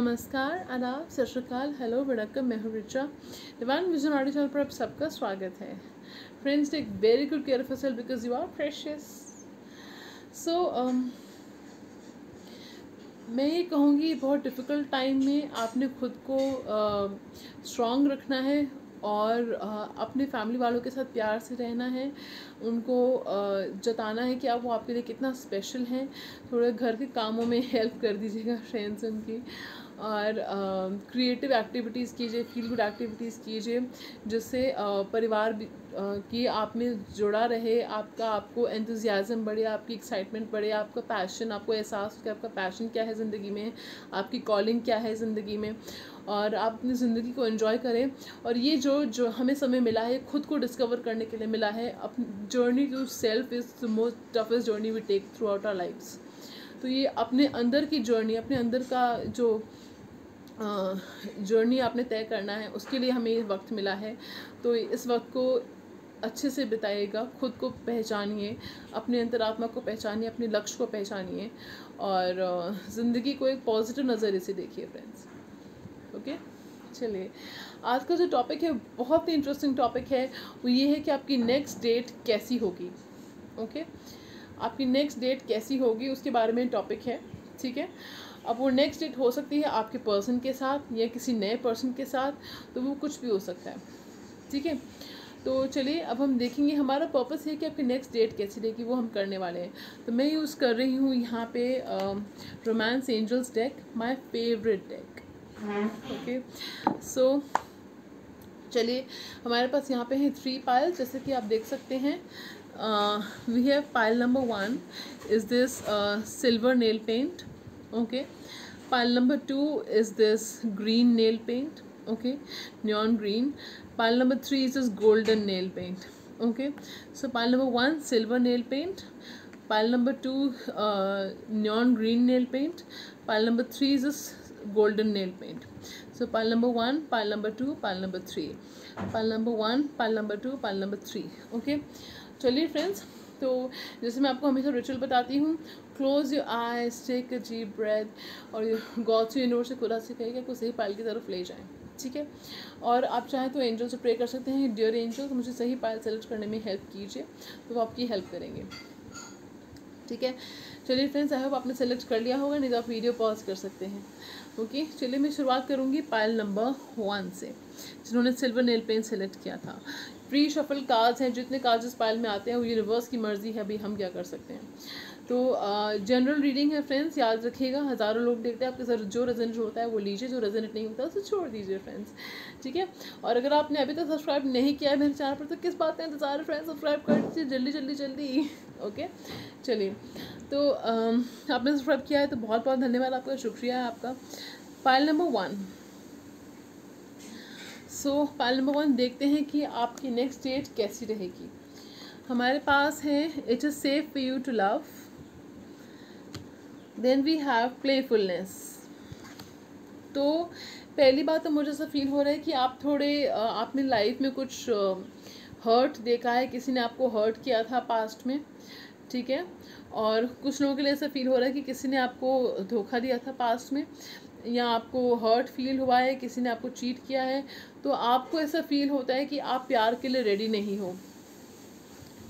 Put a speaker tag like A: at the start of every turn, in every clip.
A: नमस्कार, आदाब, सत श्री अकाल, हेलो, वड़क्कम। मैं हूँ Richa. Divine vision audio channel पर आप सबका स्वागत है। Friends, take very good care of yourself because you are precious. So मैं ये कहूँगी, बहुत डिफ़िकल्ट टाइम में आपने खुद को स्ट्रॉन्ग रखना है और अपने फैमिली वालों के साथ प्यार से रहना है। उनको जताना है कि आप वो आपके लिए कितना स्पेशल हैं। थोड़े घर के कामों में हेल्प कर दीजिएगा फ्रेंड्स उनकी, और क्रिएटिव एक्टिविटीज़ कीजिए, फील गुड एक्टिविटीज़ कीजिए, जिससे परिवार की आप में जुड़ा रहे, आपको एंथुजियाज़म बढ़े, आपकी एक्साइटमेंट बढ़े, आपका पैशन, आपको एहसास हो कि आपका पैशन क्या है ज़िंदगी में, आपकी कॉलिंग क्या है ज़िंदगी में, और आप अपनी ज़िंदगी को एंजॉय करें। और ये जो हमें समय मिला है, खुद को डिस्कवर करने के लिए मिला है। अपनी journey to self is the most toughest journey we take throughout our lifes. तो ये अपने अंदर की जर्नी, अपने अंदर का जो जर्नी आपने तय करना है, उसके लिए हमें ये वक्त मिला है। तो इस वक्त को अच्छे से बिताइएगा, खुद को पहचानिए, अपने अंतरात्मा को पहचानिए, अपने लक्ष्य को पहचानिए, और ज़िंदगी को एक पॉजिटिव नज़रिए से देखिए फ्रेंड्स। ओके, चलिए, आज का जो टॉपिक है बहुत ही इंटरेस्टिंग टॉपिक है। वो ये है कि आपकी नेक्स्ट डेट कैसी होगी। ओके, आपकी नेक्स्ट डेट कैसी होगी उसके बारे में टॉपिक है। ठीक है, अब वो नेक्स्ट डेट हो सकती है आपके पर्सन के साथ या किसी नए पर्सन के साथ, तो वो कुछ भी हो सकता है। ठीक है, तो चलिए अब हम देखेंगे, हमारा पर्पस है कि आपकी नेक्स्ट डेट कैसी रहेगी, वो हम करने वाले हैं। तो मैं यूज़ कर रही हूँ यहाँ पे romance angels deck, my favourite deck. Okay, so चलिए, हमारे पास यहाँ पे हैं 3 पाइल, जैसे कि आप देख सकते हैं। We have pile number 1 is this silver nail paint. Okay, pile number 2 is this green nail paint. Okay, neon green. Pile number 3 is this golden nail paint. Okay, so pile number 1 silver nail paint, pile number 2 neon green nail paint, pile number 3 is this golden nail paint. So pile number 1, pile number 2, pile number 3, pile number 1, pile number 2, pile number 3. Okay, चलिए friends, तो जैसे मैं आपको हमेशा ritual बताती हूँ, close your eyes, take a deep breath, और god से यूनिवर्स से खुदा से कहिए कि सही पाइल की तरफ ले जाएं। ठीक है, और आप चाहें तो एंजल से प्रे कर सकते हैं, डियर एंजल्स मुझे सही पाइल सेलेक्ट करने में हेल्प कीजिए, तो वो आपकी हेल्प करेंगे। ठीक है, चलिए फ्रेंड्स, आई होप आपने सेलेक्ट कर लिया होगा, नहीं तो आप वीडियो पॉज कर सकते हैं। ओके, चलिए मैं शुरुआत करूँगी पाइल नंबर 1 से, जिन्होंने सिल्वर नेल पेंट सेलेक्ट किया था। प्री शफल कार्ड्स हैं, जितने कार्ड्स इस पाइल में आते हैं वो यूनिवर्स की मर्जी है, अभी हम क्या कर सकते हैं। तो जनरल रीडिंग है फ्रेंड्स, याद रखिएगा, हज़ारों लोग देखते हैं, आपके सर जो रेजोनेट होता है वो लीजिए, जो रेजोनेट नहीं होता उसे छोड़ दीजिए फ्रेंड्स। ठीक है, और अगर आपने अभी तक सब्सक्राइब नहीं किया है मेरे चैनल पर, तो किस बात का इंतजार है फ्रेंड्स, सब्सक्राइब कर दीजिए जल्दी जल्दी जल्दी। ओके, चलिए, तो आपने सब्सक्राइब किया है तो बहुत बहुत धन्यवाद आपका, शुक्रिया है आपका। पाइल नंबर 1, सो पाइल नंबर 1 देखते हैं कि आपकी नेक्स्ट डेट कैसी रहेगी। हमारे पास है it is safe for you to love, then we have playfulness. तो पहली बात तो मुझे ऐसा फील हो रहा है कि आप थोड़े आपने लाइफ में कुछ हर्ट देखा है, किसी ने आपको हर्ट किया था पास्ट में। ठीक है, और कुछ लोगों के लिए ऐसा फील हो रहा है कि किसी ने आपको धोखा दिया था पास्ट में, या आपको हर्ट फील हुआ है, किसी ने आपको चीट किया है, तो आपको ऐसा फील होता है कि आप प्यार के लिए रेडी नहीं हो।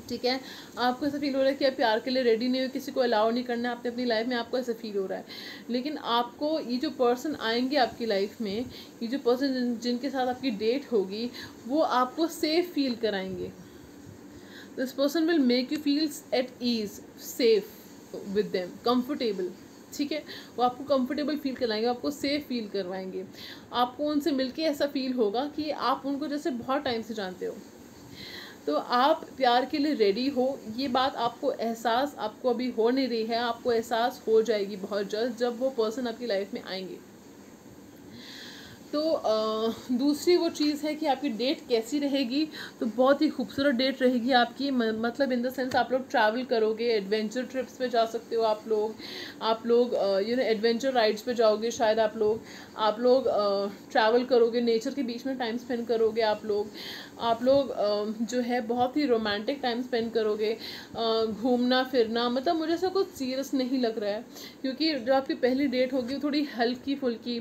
A: ठीक है, आपको ऐसा फील हो रहा है कि आप प्यार के लिए रेडी नहीं हो, किसी को अलाउ नहीं करना है आपने अपनी लाइफ में, आपको ऐसा फील हो रहा है। लेकिन आपको ये जो पर्सन आएंगे आपकी लाइफ में, ये जो पर्सन जिनके साथ आपकी डेट होगी, वो आपको सेफ फील कराएंगे। This person will make you feel at ease, safe with them, comfortable. ठीक है, वो आपको कंफर्टेबल फील कराएंगे, आपको सेफ फील करवाएंगे। आपको उनसे मिलके ऐसा फील होगा कि आप उनको जैसे बहुत टाइम से जानते हो, तो आप प्यार के लिए रेडी हो। ये बात आपको एहसास, आपको अभी हो नहीं रही है, आपको एहसास हो जाएगी बहुत जल्द जब वो पर्सन आपकी लाइफ में आएंगे। तो दूसरी वो चीज़ है कि आपकी डेट कैसी रहेगी, तो बहुत ही खूबसूरत डेट रहेगी आपकी, मतलब इन द सेंस आप लोग ट्रैवल करोगे, एडवेंचर ट्रिप्स पे जा सकते हो आप लोग यू नो एडवेंचर राइड्स पे जाओगे शायद, आप लोग ट्रैवल करोगे, नेचर के बीच में टाइम स्पेंड करोगे, आप लोग जो है बहुत ही रोमांटिक टाइम स्पेंड करोगे, घूमना फिरना, मतलब मुझे ऐसा कुछ सीरियस नहीं लग रहा है, क्योंकि जो आपकी पहली डेट होगी वो थोड़ी हल्की फुल्की,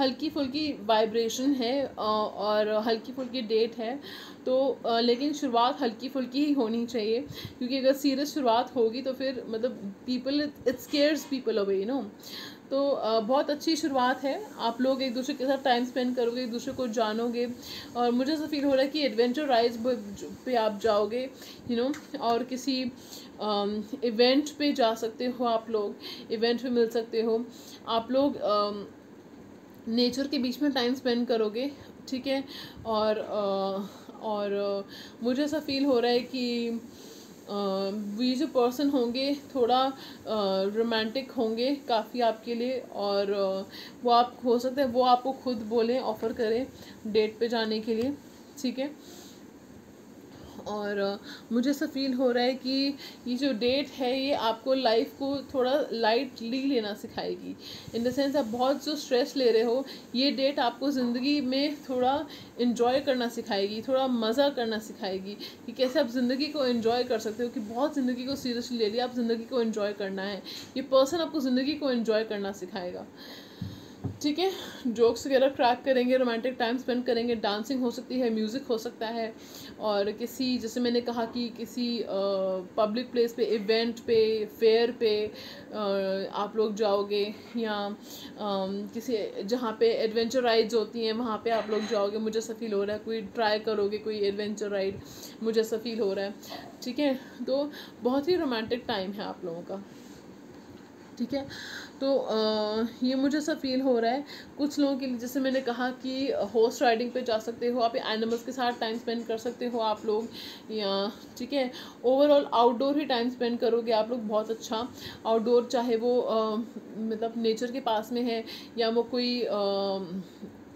A: हल्की फुल्की वाइब्रेशन है और हल्की फुल्की डेट है, तो लेकिन शुरुआत हल्की फुल्की ही होनी चाहिए, क्योंकि अगर सीरियस शुरुआत होगी तो फिर मतलब people, it scares people away, तो बहुत अच्छी शुरुआत है। आप लोग एक दूसरे के साथ टाइम स्पेंड करोगे, एक दूसरे को जानोगे, और मुझे ऐसा फील हो रहा है कि एडवेंचर राइड्स पे आप जाओगे, और किसी इवेंट पे जा सकते हो, आप लोग इवेंट पे मिल सकते हो, आप लोग नेचर के बीच में टाइम स्पेंड करोगे, ठीक है। और मुझे ऐसा फील हो रहा है कि ये जो पर्सन होंगे थोड़ा रोमांटिक होंगे काफ़ी आपके लिए, और वो आप हो सकता है वो आपको खुद बोलें, ऑफ़र करें डेट पे जाने के लिए, ठीक है। और मुझे ऐसा फील हो रहा है कि ये जो डेट है ये आपको लाइफ को थोड़ा लाइटली लेना सिखाएगी, इन द सेंस आप बहुत जो स्ट्रेस ले रहे हो, ये डेट आपको ज़िंदगी में थोड़ा इन्जॉय करना सिखाएगी, थोड़ा मज़ा करना सिखाएगी कि कैसे आप ज़िंदगी को इन्जॉय कर सकते हो, कि बहुत ज़िंदगी को सीरियसली ले लिया, आप ज़िंदगी को इन्जॉय करना है। ये पर्सन आपको ज़िंदगी को इन्जॉय करना सिखाएगा, ठीक है। जोक्स वगैरह क्रैक करेंगे, रोमांटिक टाइम स्पेंड करेंगे, डांसिंग हो सकती है, म्यूज़िक हो सकता है, और किसी, जैसे मैंने कहा कि किसी पब्लिक प्लेस पे, इवेंट पे, फेयर पे आप लोग जाओगे, या किसी जहाँ पे एडवेंचर राइड्स होती हैं वहाँ पे आप लोग जाओगे। मुझे ऐसा फील हो रहा है कोई ट्राई करोगे कोई एडवेंचर राइड, मुझे ऐसा फील हो रहा है, ठीक है। तो बहुत ही रोमांटिक टाइम है आप लोगों का, ठीक है। तो ये मुझे ऐसा फील हो रहा है कुछ लोगों के लिए, जैसे मैंने कहा कि हॉर्स राइडिंग पे जा सकते हो आप, एनिमल्स के साथ टाइम स्पेंड कर सकते हो आप लोग, या ठीक है, ओवरऑल आउटडोर ही टाइम स्पेंड करोगे आप लोग, बहुत अच्छा आउटडोर, चाहे वो मतलब नेचर के पास में है, या वो कोई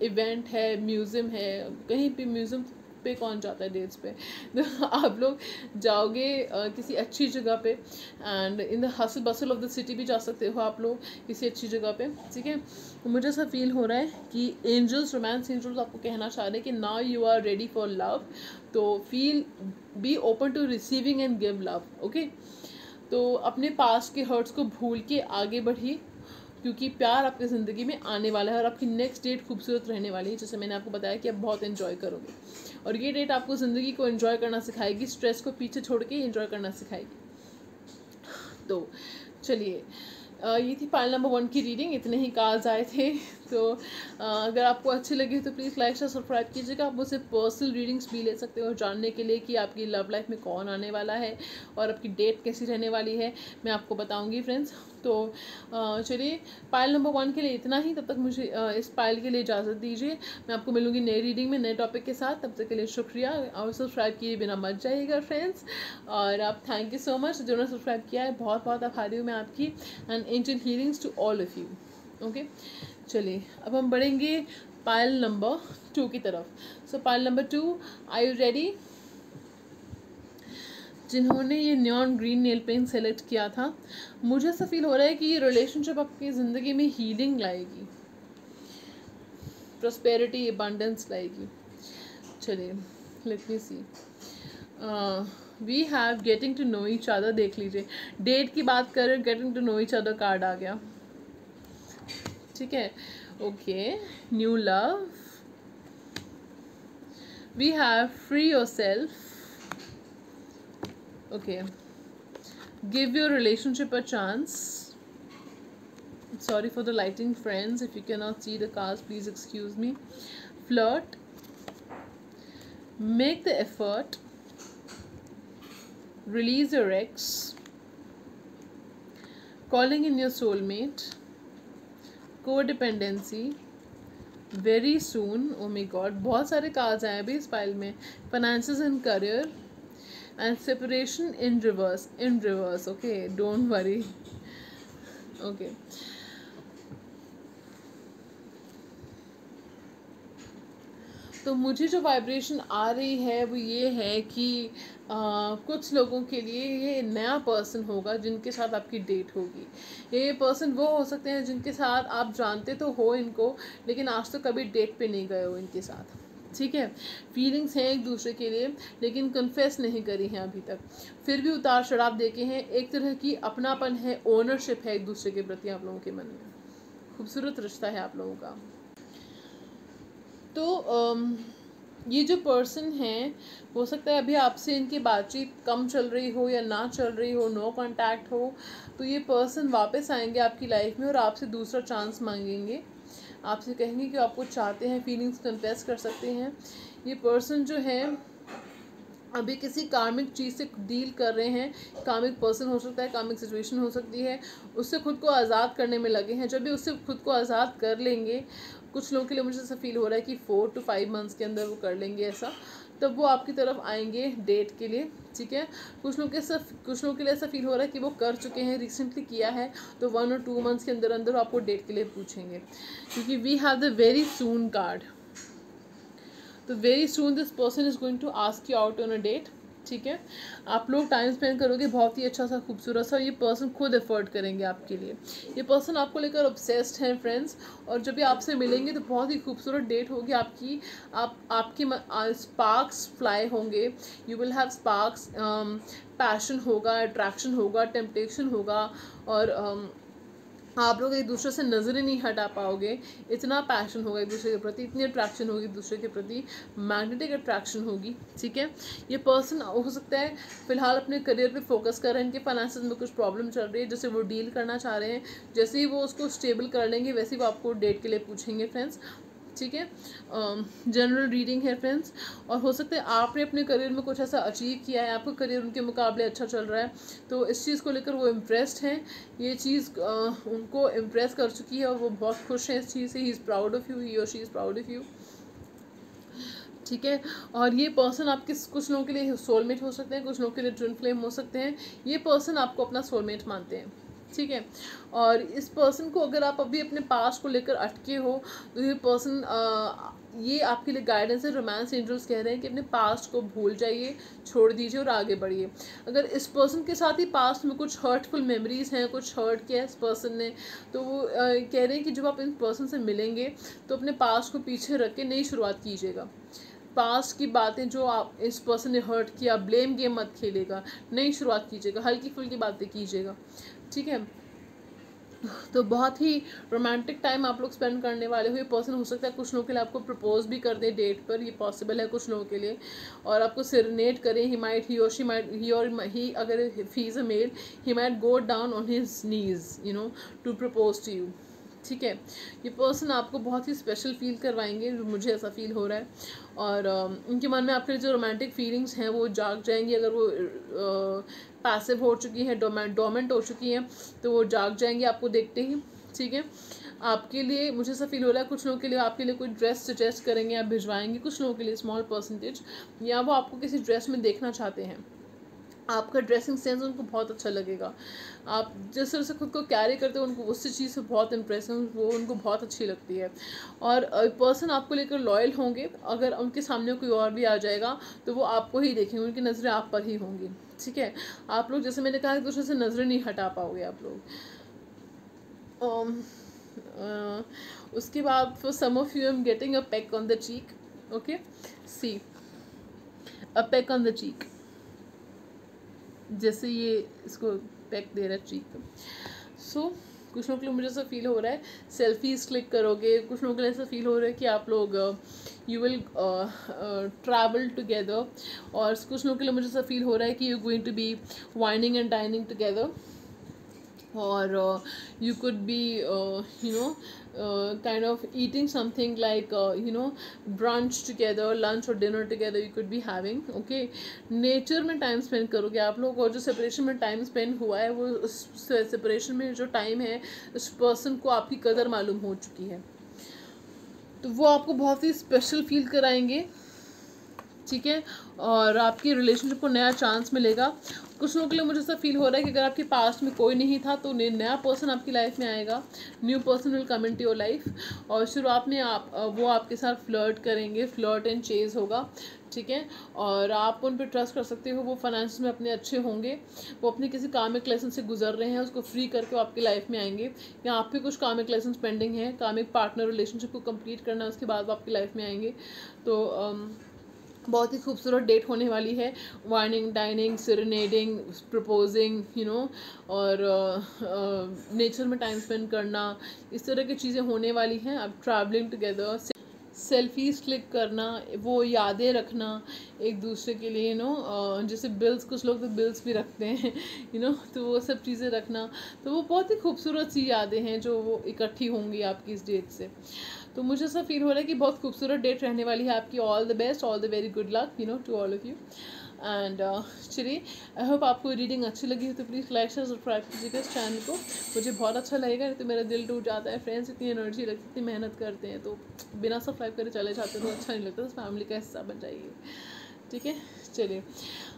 A: इवेंट है, म्यूज़ियम है, कहीं भी म्यूज़ियम पे कौन जाता है डेट्स पे, तो आप लोग जाओगे किसी अच्छी जगह पे, and in the hustle bustle of the city भी जा सकते हो आप लोग किसी अच्छी जगह पे, ठीक है। मुझे ऐसा फील हो रहा है कि एंजल्स, रोमांस एंजल्स आपको कहना चाह रहे हैं कि now you are ready for love, तो feel be open to receiving and give love, okay. तो अपने पास के हर्ट्स को भूल के आगे बढ़िए, क्योंकि प्यार आपकी ज़िंदगी में आने वाला है, और आपकी नेक्स्ट डेट खूबसूरत रहने वाली है, जैसे मैंने आपको बताया कि आप बहुत एंजॉय करोगे, और ये डेट आपको ज़िंदगी को एंजॉय करना सिखाएगी, स्ट्रेस को पीछे छोड़ के एंजॉय करना सिखाएगी। तो चलिए, ये थी पाइल नंबर 1 की रीडिंग, इतने ही कार्ड्स आए थे। तो अगर आपको अच्छी लगी तो प्लीज़ लाइक और सब्सक्राइब कीजिएगा। आप मुझसे पर्सनल रीडिंग्स भी ले सकते हो जानने के लिए कि आपकी लव लाइफ में कौन आने वाला है और आपकी डेट कैसी रहने वाली है, मैं आपको बताऊंगी फ्रेंड्स। तो चलिए, पाइल नंबर 1 के लिए इतना ही। तब तक मुझे इस पाइल के लिए इजाज़त दीजिए। मैं आपको मिलूंगी नई रीडिंग में नए टॉपिक के साथ। तब तक के लिए शुक्रिया, और सब्सक्राइब किए बिना मत जाइएगा फ्रेंड्स। और आप थैंक यू सो मच जिन्होंने सब्सक्राइब किया है, बहुत बहुत आभारी हूँ मैं आपकी। And angel healings to all of you, okay. चलिए, अब हम बढ़ेंगे पाइल नंबर 2 की तरफ। So pile number 2, are you ready? जिन्होंने ये neon green nail paint select किया था, मुझे ऐसा फील हो रहा है कि ये रिलेशनशिप आपकी ज़िंदगी में हीलिंग लाएगी, प्रॉस्पेरिटी, अबंडेंस लाएगी। चलिए, let me see. We have getting to know each other, देख लीजिए, डेट की बात करें, getting to know each other card आ गया, ठीक है। Okay, new love, we have free yourself, okay, give your relationship a chance. Sorry for the lighting friends, if you cannot see the cards please excuse me. Flirt, make the effort, release your ex, calling in your soulmate, codependency, very soon, oh my god, बहुत सारे cards आए अभी इस file में, finances and career, and separation in reverse, okay, don't worry, okay. तो मुझे जो vibration आ रही है वो ये है कि कुछ लोगों के लिए ये नया पर्सन होगा जिनके साथ आपकी डेट होगी। ये पर्सन वो हो सकते हैं जिनके साथ आप जानते तो हो इनको, लेकिन आज तो कभी डेट पे नहीं गए हो इनके साथ, ठीक है। फीलिंग्स हैं एक दूसरे के लिए, लेकिन कन्फेस नहीं करी हैं अभी तक, फिर भी उतार चढ़ाव देखे हैं। एक तरह की अपनापन है, ओनरशिप है एक दूसरे के प्रति आप लोगों के मन में, खूबसूरत रिश्ता है आप लोगों का। तो ये जो पर्सन है, हो सकता है अभी आपसे इनकी बातचीत कम चल रही हो या ना चल रही हो, नो कांटेक्ट हो, तो ये पर्सन वापस आएंगे आपकी लाइफ में और आपसे दूसरा चांस मांगेंगे। आपसे कहेंगे कि आपको चाहते हैं, फीलिंग्स कन्फेस कर सकते हैं। ये पर्सन जो है अभी किसी कार्मिक चीज़ से डील कर रहे हैं, कार्मिक पर्सन हो सकता है, कार्मिक सिचुएशन हो सकती है, उससे खुद को आज़ाद करने में लगे हैं। जब भी उससे खुद को आज़ाद कर लेंगे, कुछ लोगों के लिए मुझे ऐसा फील हो रहा है कि 4 to 5 मंथ्स के अंदर वो कर लेंगे ऐसा, तब वो आपकी तरफ आएंगे डेट के लिए, ठीक है। कुछ लोगों के लिए ऐसा फील हो रहा है कि वो कर चुके हैं, रिसेंटली किया है, तो 1 or 2 मंथ्स के अंदर अंदर आपको डेट के लिए पूछेंगे, क्योंकि we have the very soon card. तो very soon this person is going to ask you out on a date, ठीक है। आप लोग टाइम स्पेंड करोगे, बहुत ही अच्छा सा खूबसूरत सा, ये पर्सन खुद एफर्ट करेंगे आपके लिए। ये पर्सन आपको लेकर ऑब्सेस्ड हैं फ्रेंड्स, और जब भी आपसे मिलेंगे तो बहुत ही खूबसूरत डेट होगी आपकी। आपकी स्पार्क्स फ्लाई होंगे, you will have sparks, passion होगा, अट्रैक्शन होगा, टेम्पटेशन होगा, और आप लोग एक दूसरे से नज़रें नहीं हटा पाओगे, इतना पैशन होगा एक दूसरे के प्रति, इतनी अट्रैक्शन होगी एक दूसरे के प्रति, मैग्नेटिक अट्रैक्शन होगी, ठीक है। ये पर्सन हो सकता है फ़िलहाल अपने करियर पे फोकस कर रहे हैं, इनके फाइनेंसेस में कुछ प्रॉब्लम चल रही है जिससे वो डील करना चाह रहे हैं। जैसे ही वो उसको स्टेबल कर लेंगे वैसे ही वो आपको डेट के लिए पूछेंगे फ्रेंड्स, ठीक है। जनरल रीडिंग है फ्रेंड्स, और हो सकता है आपने अपने करियर में कुछ ऐसा अचीव किया है, आपका करियर उनके मुकाबले अच्छा चल रहा है, तो इस चीज़ को लेकर वो इम्प्रेस्ड हैं। ये चीज़ उनको इम्प्रेस कर चुकी है और वो बहुत खुश हैं इस चीज़ से। He is proud of you, he और she is proud of you, ठीक है। और ये पर्सन आपके कुछ लोगों के लिए सोलमेट हो सकते हैं, कुछ लोगों के लिए ट्विन फ्लेम हो सकते हैं। ये पर्सन आपको अपना सोलमेट मानते हैं, ठीक है। और इस पर्सन को अगर आप अभी अपने पास्ट को लेकर अटके हो, तो ये पर्सन ये आपके लिए गाइडेंस है। रोमांस एंजल्स कह रहे हैं कि अपने पास्ट को भूल जाइए, छोड़ दीजिए और आगे बढ़िए। अगर इस पर्सन के साथ ही पास्ट में कुछ हर्टफुल मेमोरीज़ हैं, कुछ हर्ट किया है इस पर्सन ने, तो वो कह रहे हैं कि जब आप इन पर्सन से मिलेंगे तो अपने पास्ट को पीछे रख के नई शुरुआत कीजिएगा। पास्ट की बातें जो आप इस पर्सन ने हर्ट किया, ब्लेम गेम मत खेलेगा, नई शुरुआत कीजिएगा, हल्की फुल्की बातें कीजिएगा, ठीक है। तो बहुत ही रोमांटिक टाइम आप लोग स्पेंड करने वाले हो। ये पर्सन हो सकता है कुछ लोगों के लिए आपको प्रपोज भी कर दे डेट पर, ये पॉसिबल है कुछ लोगों के लिए, और आपको सेरेनेट करें। ही अगर he is a male, he might go down on his knees to propose to you, ठीक है। ये पर्सन आपको बहुत ही स्पेशल फील करवाएंगे, मुझे ऐसा फील हो रहा है, और उनके मन में आपके जो रोमांटिक फीलिंग्स हैं वो जाग जाएंगी। अगर वो पैसिव हो चुकी हैं, डोमेंट हो चुकी हैं, तो वो जाग जाएंगी आपको देखते ही, ठीक है। आपके लिए मुझे ऐसा फील हो रहा है कुछ लोगों के लिए आपके लिए कोई ड्रेस सजेस्ट करेंगे, आप भिजवाएंगे कुछ लोगों के लिए स्मॉल परसेंटेज, या वो आपको किसी ड्रेस में देखना चाहते हैं। आपका ड्रेसिंग सेंस उनको बहुत अच्छा लगेगा, आप जिस तरह से खुद को कैरी करते हो उनको उसी चीज़ से बहुत इम्प्रेस है, वो उनको बहुत अच्छी लगती है। और पर्सन आपको लेकर लॉयल होंगे। अगर उनके सामने कोई और भी आ जाएगा तो वो आपको ही देखेंगे, उनकी नज़रें आप पर ही होंगी, ठीक है। आप लोग जैसे मैंने कहा एक दूसरे से नज़रें नहीं हटा पाओगे आप लोग। उसके बाद for some of you I am getting a peck on the cheek, okay, see a peck on the cheek, जैसे ये इसको पैक दे रहा है चीक। सो कुछ लोगों के लिए मुझे ऐसा फील हो रहा है सेल्फीज क्लिक करोगे, कुछ लोगों के लिए ऐसा फील हो रहा है कि आप लोग यू विल ट्रैवल टुगेदर, और कुछ लोगों के लिए मुझे ऐसा फील हो रहा है कि you going to be wining and dining together, और you could be kind of eating something like brunch together, lunch or dinner together you could be having, okay। Nature में टाइम स्पेंड करोगे आप लोग, और जो सेपरेशन में time spend हुआ है वो उस सेपरेशन में जो टाइम है उस पर्सन को आपकी कदर मालूम हो चुकी है, तो वो आपको बहुत ही स्पेशल फील कराएंगे, ठीक है। और आपकी रिलेशनशिप को नया चांस मिलेगा। कुछ लोगों के लिए मुझे ऐसा फील हो रहा है कि अगर आपके पास्ट में कोई नहीं था तो नया पर्सन आपकी लाइफ में आएगा, new person will come into your life, और शुरुआत में वो आपके साथ फ्लर्ट करेंगे, फ्लर्ट एंड चेज होगा, ठीक है। और आप उन पर ट्रस्ट कर सकते हो, वो फाइनेंस में अपने अच्छे होंगे, वो अपने किसी कामिक लेसन से गुजर रहे हैं, उसको फ्री करके वो आपकी लाइफ में आएंगे, या आपके कुछ कामिक लेसन पेंडिंग हैं, कामिक पार्टनर रिलेशनशिप को कंप्लीट करना है, उसके बाद वो आपकी लाइफ में आएंगे। तो बहुत ही खूबसूरत डेट होने वाली है, वाइनिंग डाइनिंग सेरेनेडिंग प्रपोजिंग और नेचर में टाइम स्पेंड करना, इस तरह की चीज़ें होने वाली हैं। अब ट्रैवलिंग टुगेदर, सेल्फीज क्लिक करना, वो यादें रखना एक दूसरे के लिए, जैसे बिल्स, कुछ लोग तो बिल्स भी रखते हैं, तो वो सब चीज़ें रखना, तो वो बहुत ही खूबसूरत सी यादें हैं जो वो इकट्ठी होंगी आपकी इस डेट से। तो मुझे ऐसा फील हो रहा है कि बहुत खूबसूरत डेट रहने वाली है आपकी। All the best, all the very good luck to all of you. And चलिए, आई होप आपको रीडिंग अच्छी लगी हो तो प्लीज़ लाइक शेयर सब्सक्राइब कीजिएगा इस चैनल को, मुझे बहुत अच्छा लगेगा। नहीं तो मेरा दिल टूट जाता है, फ्रेंड्स इतनी एनर्जी लगती, इतनी मेहनत करते हैं, तो बिना सब्सक्राइब करे चले जाते तो अच्छा नहीं लगता, तो फैमिली का हिस्सा बन जाइए, ठीक है। चलिए,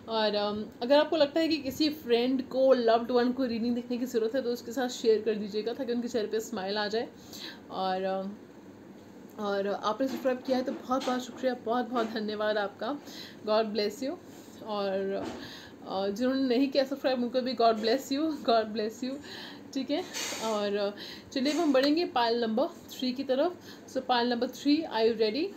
A: और अगर आपको लगता है कि किसी फ्रेंड को, लव्ड वन को रीडिंग देखने की ज़रूरत है तो उसके साथ शेयर कर दीजिएगा ताकि उनके चेहरे पे स्माइल आ जाए। और आपने सब्सक्राइब किया है तो बहुत बहुत शुक्रिया, बहुत बहुत धन्यवाद आपका। God bless you. और जिन्होंने नहीं किया सब्सक्राइब उनको भी God bless you, God bless you, ठीक है। और चलिए हम बढ़ेंगे पाइल नंबर 3 की तरफ। So pile number 3, are you ready?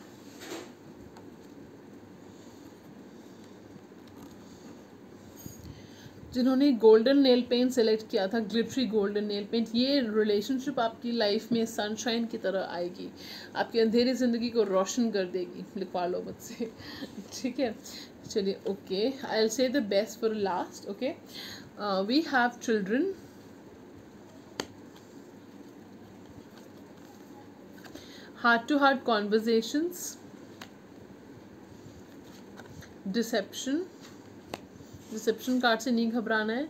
A: जिन्होंने गोल्डन नेल पेंट सेलेक्ट किया था, ग्लिटरी गोल्डन नेल पेंट, ये रिलेशनशिप आपकी लाइफ में सनशाइन की तरह आएगी, आपकी अंधेरी ज़िंदगी को रोशन कर देगी, लिखवा लो मुझसे, ठीक है। चलिए, okay, I will say the best for last. Okay, we have children, heart to heart conversations, deception, deception card से नहीं घबराना है,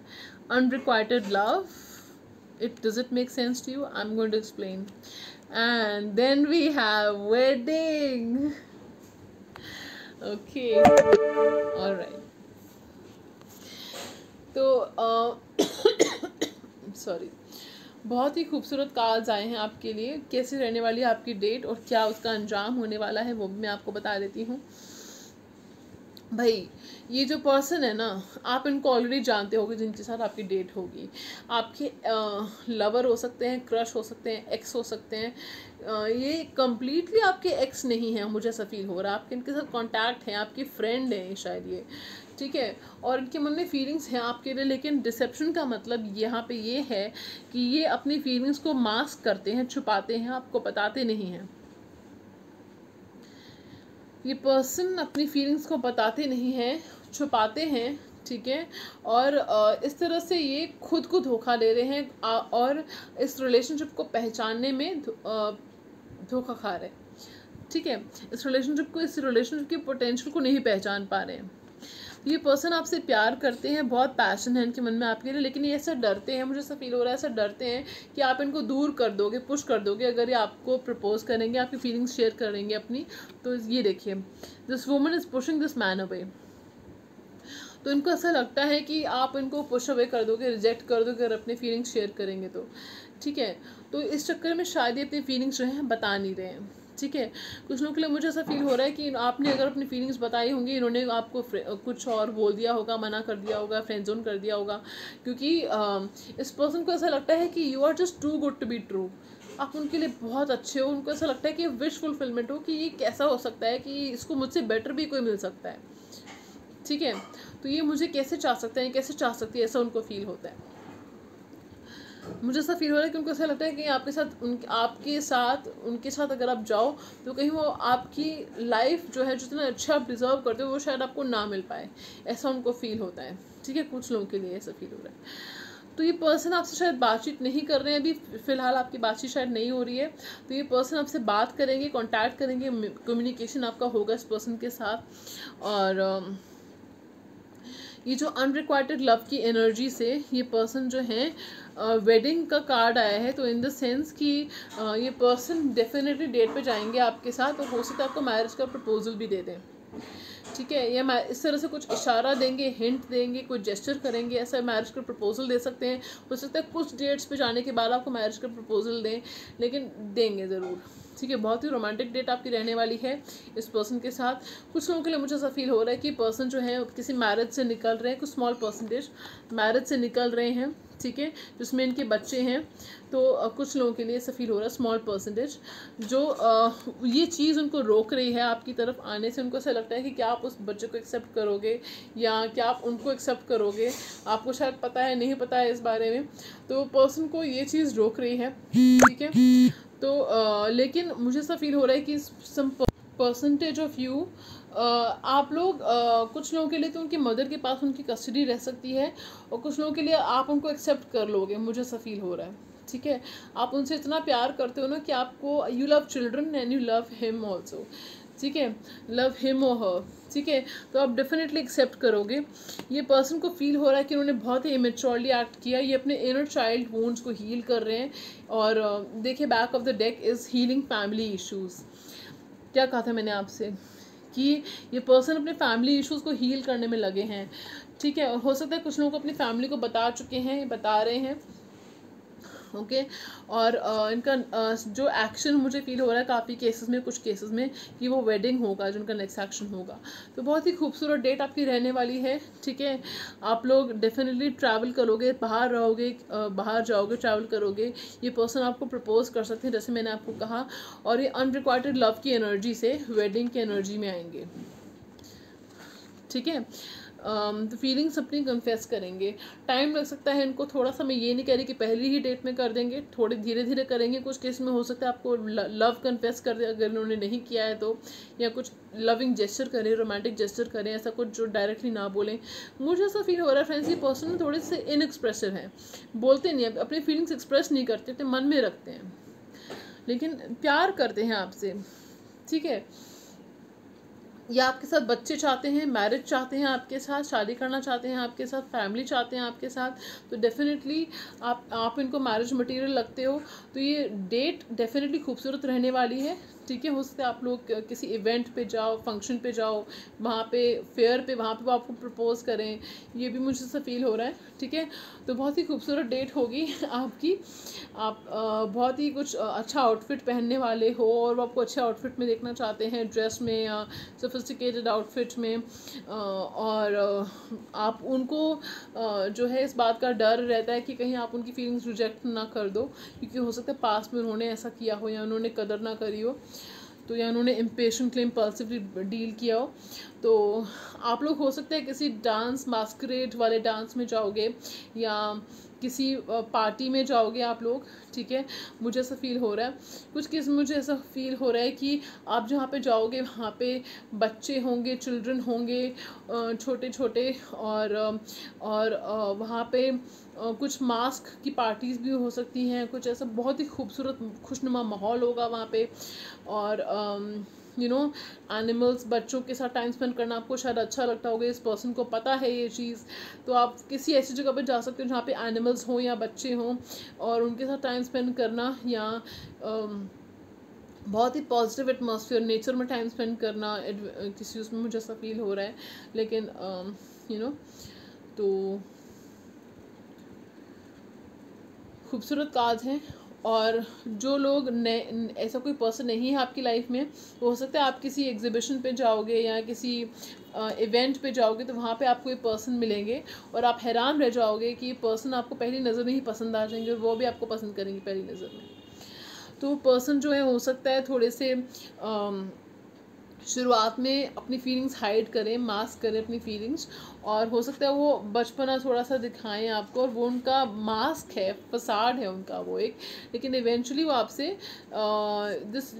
A: unrequited love, it does it make sense to you? I am going to explain. And then we have wedding. Okay, alright, तो sorry, बहुत ही खूबसूरत cards आए हैं आपके लिए। कैसे रहने वाली है आपकी डेट और क्या उसका अंजाम होने वाला है वो भी मैं आपको बता देती हूँ। भाई, ये जो पर्सन है ना, आप इनको ऑलरेडी जानते होगे जिनके साथ आपकी डेट होगी। आपके लवर हो सकते हैं, क्रश हो सकते हैं, एक्स हो सकते हैं। ये कम्प्लीटली आपके एक्स नहीं है, मुझे ऐसा फील हो रहा है। आपके इनके साथ कांटेक्ट है, आपकी फ्रेंड है शायद ये, ठीक है। और इनके मन में फीलिंग्स हैं आपके लिए, लेकिन डिसेप्शन का मतलब यहाँ पे ये है कि ये अपनी फीलिंग्स को मास्क करते हैं, छुपाते हैं, आपको बताते नहीं हैं। ये पर्सन अपनी फीलिंग्स को बताते नहीं हैं, छुपाते हैं, ठीक है। और इस तरह से ये खुद को धोखा दे रहे हैं और इस रिलेशनशिप को पहचानने में धोखा खा रहे हैं, ठीक है। इस रिलेशनशिप की पोटेंशियल को नहीं पहचान पा रहे हैं। ये पर्सन आपसे प्यार करते हैं, बहुत पैशन है इनके मन में आपके लिए, लेकिन ये ऐसा डरते हैं, मुझे ऐसा फील हो रहा है, ऐसा डरते हैं कि आप इनको दूर कर दोगे, पुश कर दोगे अगर ये आपको प्रपोज करेंगे, आपकी फीलिंग्स शेयर करेंगे अपनी। तो ये देखिए, this woman is pushing this man away. तो इनको ऐसा लगता है कि आप इनको पुश अवे कर दोगे, रिजेक्ट कर दोगे अगर अपनी फीलिंग्स शेयर करेंगे तो, ठीक है। तो इस चक्कर में शायद ये अपनी फीलिंग्स जो हैं बता नहीं रहे हैं, ठीक है। कुछ लोगों के लिए मुझे ऐसा फील हो रहा है कि आपने अगर अपनी फीलिंग्स बताई होंगी, इन्होंने आपको कुछ और बोल दिया होगा, मना कर दिया होगा, फ्रेंड जोन कर दिया होगा, क्योंकि इस पर्सन को ऐसा लगता है कि you are just too good to be true. आप उनके लिए बहुत अच्छे हो, उनको ऐसा लगता है कि विश फुलफिलमेंट हो कि ये कैसा हो सकता है कि इसको मुझसे बेटर भी कोई मिल सकता है, ठीक है। तो ये मुझे कैसे चाह सकते हैं, कैसे चाह सकती है, ऐसा उनको फील होता है। मुझे ऐसा फील हो रहा है कि उनको ऐसा लगता है कि आपके साथ उनके साथ अगर आप जाओ तो कहीं वो आपकी लाइफ जो है, जितना अच्छा आप डिज़र्व करते हो वो शायद आपको ना मिल पाए, ऐसा उनको फील होता है, ठीक है। कुछ लोगों के लिए ऐसा फील हो रहा है। तो ये पर्सन आपसे शायद बातचीत नहीं कर रहे हैं अभी, फ़िलहाल आपकी बातचीत शायद नहीं हो रही है। तो ये पर्सन आपसे बात करेंगे, कॉन्टैक्ट करेंगे, कम्युनिकेशन आपका होगा इस पर्सन के साथ। और ये जो अनरिक्वाइटेड लव की एनर्जी से ये पर्सन जो है, वेडिंग का कार्ड आया है, तो इन द सेंस कि ये पर्सन डेफिनेटली डेट पे जाएंगे आपके साथ, और हो सकता है आपको मैरिज का प्रपोजल भी दे दें, ठीक है। या इस तरह से कुछ इशारा देंगे, हिंट देंगे, कुछ जेस्चर करेंगे, ऐसा मैरिज का प्रपोजल दे सकते हैं। हो सकता है कुछ डेट्स पे जाने के बाद आपको मैरिज का प्रपोजल दें, लेकिन देंगे ज़रूर, ठीक है। बहुत ही रोमांटिक डेट आपकी रहने वाली है इस पर्सन के साथ। कुछ लोगों के लिए मुझे ऐसा फील हो रहा है कि पर्सन जो है किसी मैरिज से निकल रहे हैं, कुछ स्मॉल परसेंटेज मैरिज से निकल रहे हैं, ठीक है, जिसमें इनके बच्चे हैं। तो कुछ लोगों के लिए ऐसा फील हो रहा है, स्मॉल परसेंटेज, जो ये चीज़ उनको रोक रही है आपकी तरफ आने से। उनको ऐसा लगता है कि क्या आप उस बच्चे को एक्सेप्ट करोगे या क्या आप उनको एक्सेप्ट करोगे, आपको शायद पता है, नहीं पता है इस बारे में। तो पर्सन को ये चीज़ रोक रही है, ठीक है। तो लेकिन मुझे ऐसा फील हो रहा है कि परसेंटेज ऑफ यू, आप लोग कुछ लोगों के लिए तो उनकी मदर के पास उनकी कस्टडी रह सकती है, और कुछ लोगों के लिए आप उनको एक्सेप्ट कर लोगे, मुझे ऐसा फील हो रहा है, ठीक है। आप उनसे इतना प्यार करते हो ना कि आपको, you love children and you love him also, ठीक है, लव हिम और हर, ठीक है। तो आप डेफिनेटली एक्सेप्ट करोगे। ये पर्सन को फील हो रहा है कि उन्होंने बहुत ही इमेच्योरली एक्ट किया, ये अपने इनर चाइल्ड वुंड्स को हील कर रहे हैं। और देखिए back of the deck is healing family issues. क्या कहा था मैंने आपसे कि ये पर्सन अपने फैमिली इश्यूज़ को हील करने में लगे हैं, ठीक है। और हो सकता है कुछ लोगों को अपनी फैमिली को बता चुके हैं, बता रहे हैं, ओके। और इनका जो एक्शन मुझे फील हो रहा है काफ़ी केसेस में, कुछ केसेस में, कि वो वेडिंग होगा जो उनका नेक्स्ट एक्शन होगा। तो बहुत ही खूबसूरत डेट आपकी रहने वाली है, ठीक है। आप लोग डेफिनेटली ट्रैवल करोगे, बाहर रहोगे, बाहर जाओगे, ट्रैवल करोगे। ये पर्सन आपको प्रपोज कर सकते हैं जैसे मैंने आपको कहा, और ये अनरिक्वाइटेड लव की एनर्जी से वेडिंग की एनर्जी में आएंगे, ठीक है। तो फीलिंग्स अपनी कन्फेस करेंगे। टाइम लग सकता है इनको थोड़ा सा, मैं ये नहीं कह रही कि पहली ही डेट में कर देंगे, थोड़े धीरे धीरे करेंगे। कुछ केस में हो सकता है आपको लव कन्फेस कर दे अगर इन्होंने नहीं किया है तो, या कुछ लविंग जेस्चर करें, रोमांटिक जेस्चर करें, ऐसा कुछ जो डायरेक्टली ना बोलें। मुझे ऐसा फील हो रहा है फ्रेंड्स, ये पर्सन थोड़े से इनएक्सप्रेसिव हैं, बोलते नहीं, अपनी फीलिंग्स एक्सप्रेस नहीं करते, अपने मन में रखते हैं, लेकिन प्यार करते हैं आपसे, ठीक है। या आपके साथ बच्चे चाहते हैं, मैरिज चाहते हैं आपके साथ, शादी करना चाहते हैं आपके साथ, फैमिली चाहते हैं आपके साथ, तो डेफिनेटली आप इनको मैरिज मटेरियल लगते हो। तो ये डेट डेफिनेटली खूबसूरत रहने वाली है, ठीक है। हो सकता है आप लोग किसी इवेंट पे जाओ, फंक्शन पे जाओ, वहाँ पे फेयर पे, वहाँ पे वो आपको प्रपोज करें, ये भी मुझे ऐसा फील हो रहा है, ठीक है। तो बहुत ही खूबसूरत डेट होगी आपकी। आप बहुत ही कुछ अच्छा आउटफिट पहनने वाले हो, और वो आपको अच्छे आउटफिट में देखना चाहते हैं, ड्रेस में या सोफिस्टिकेटेड आउटफिट में। और आप उनको जो है इस बात का डर रहता है कि कहीं आप उनकी फीलिंग्स रिजेक्ट ना कर दो, क्योंकि हो सकता है पास्ट में उन्होंने ऐसा किया हो, या उन्होंने कदर ना करी हो, तो या उन्होंने इम्पेशेंटली इम्पल्सिवली डील किया हो। तो आप लोग हो सकता है किसी डांस, मास्करेड वाले डांस में जाओगे, या किसी पार्टी में जाओगे आप लोग, ठीक है। मुझे ऐसा फील हो रहा है, कुछ केस में मुझे ऐसा फील हो रहा है कि आप जहाँ पे जाओगे वहाँ पे बच्चे होंगे, चिल्ड्रन होंगे, छोटे छोटे, और वहाँ पे कुछ मास्क की पार्टीज़ भी हो सकती हैं, कुछ ऐसा बहुत ही खूबसूरत खुशनुमा माहौल होगा वहाँ पे। और एनिमल्स, बच्चों के साथ टाइम स्पेंड करना आपको शायद अच्छा लगता होगा, इस पर्सन को पता है ये चीज़। तो आप किसी ऐसी जगह पर जा सकते हो जहाँ पे एनिमल्स हों या बच्चे हों, और उनके साथ टाइम स्पेंड करना, या बहुत ही पॉजिटिव एटमॉस्फेयर, नेचर में टाइम स्पेंड करना किसी उसमें मुझे ऐसा फील हो रहा है। लेकिन तो खूबसूरत कार्ड्स हैं। और जो लोग ऐसा कोई पर्सन नहीं है आपकी लाइफ में, तो हो सकता है आप किसी एग्जीबिशन पे जाओगे या किसी इवेंट पे जाओगे, तो वहाँ पे आपको ये पर्सन मिलेंगे, और आप हैरान रह जाओगे कि ये पर्सन आपको पहली नज़र में ही पसंद आ जाएंगे, और वो भी आपको पसंद करेंगे पहली नज़र में। तो पर्सन जो है हो सकता है थोड़े से शुरुआत में अपनी फीलिंग्स हाइड करें, मास्क करें अपनी फीलिंग्स, और हो सकता है वो बचपना थोड़ा सा दिखाएं आपको, और वो उनका मास्क है, फसाड है उनका वो एक, लेकिन इवेंचुअली वो आपसे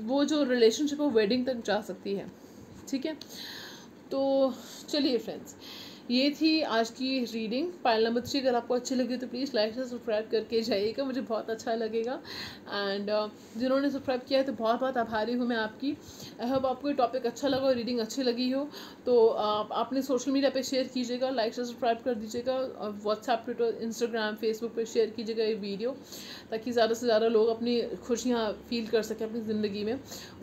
A: वो जो रिलेशनशिप है वो वेडिंग तक जा सकती है, ठीक है। तो चलिए फ्रेंड्स, ये थी आज की रीडिंग पाइल नंबर 3। अगर आपको अच्छी लगी तो प्लीज़ लाइक से सब्सक्राइब करके जाइएगा, मुझे बहुत अच्छा लगेगा। एंड जिन्होंने सब्सक्राइब किया है तो बहुत बहुत आभारी हूँ मैं आपकी। आई होप आपको ये टॉपिक अच्छा लगा और रीडिंग अच्छी लगी हो, तो आप अपने सोशल मीडिया पे शेयर कीजिएगा, लाइक से सब्सक्राइब कर दीजिएगा, और व्हाट्सएप, ट्विटर, इंस्टाग्राम, फेसबुक पे शेयर कीजिएगा ये वीडियो, ताकि ज़्यादा से ज़्यादा लोग अपनी खुशियाँ फील कर सकें अपनी ज़िंदगी में,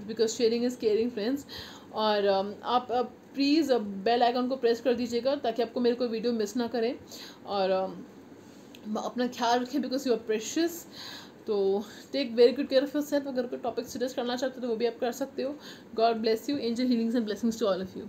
A: because sharing is caring friends. और आप प्लीज़ बेल आइकन को प्रेस कर दीजिएगा ताकि आपको मेरे कोई वीडियो मिस ना करें, और अपना ख्याल रखें, बिकॉज यू आर प्रेशियस। तो take very good care of yourself. अगर कोई टॉपिक सजेस्ट करना चाहते हो तो वो भी आप कर सकते हो। God bless you, angel healings and blessings to all of you.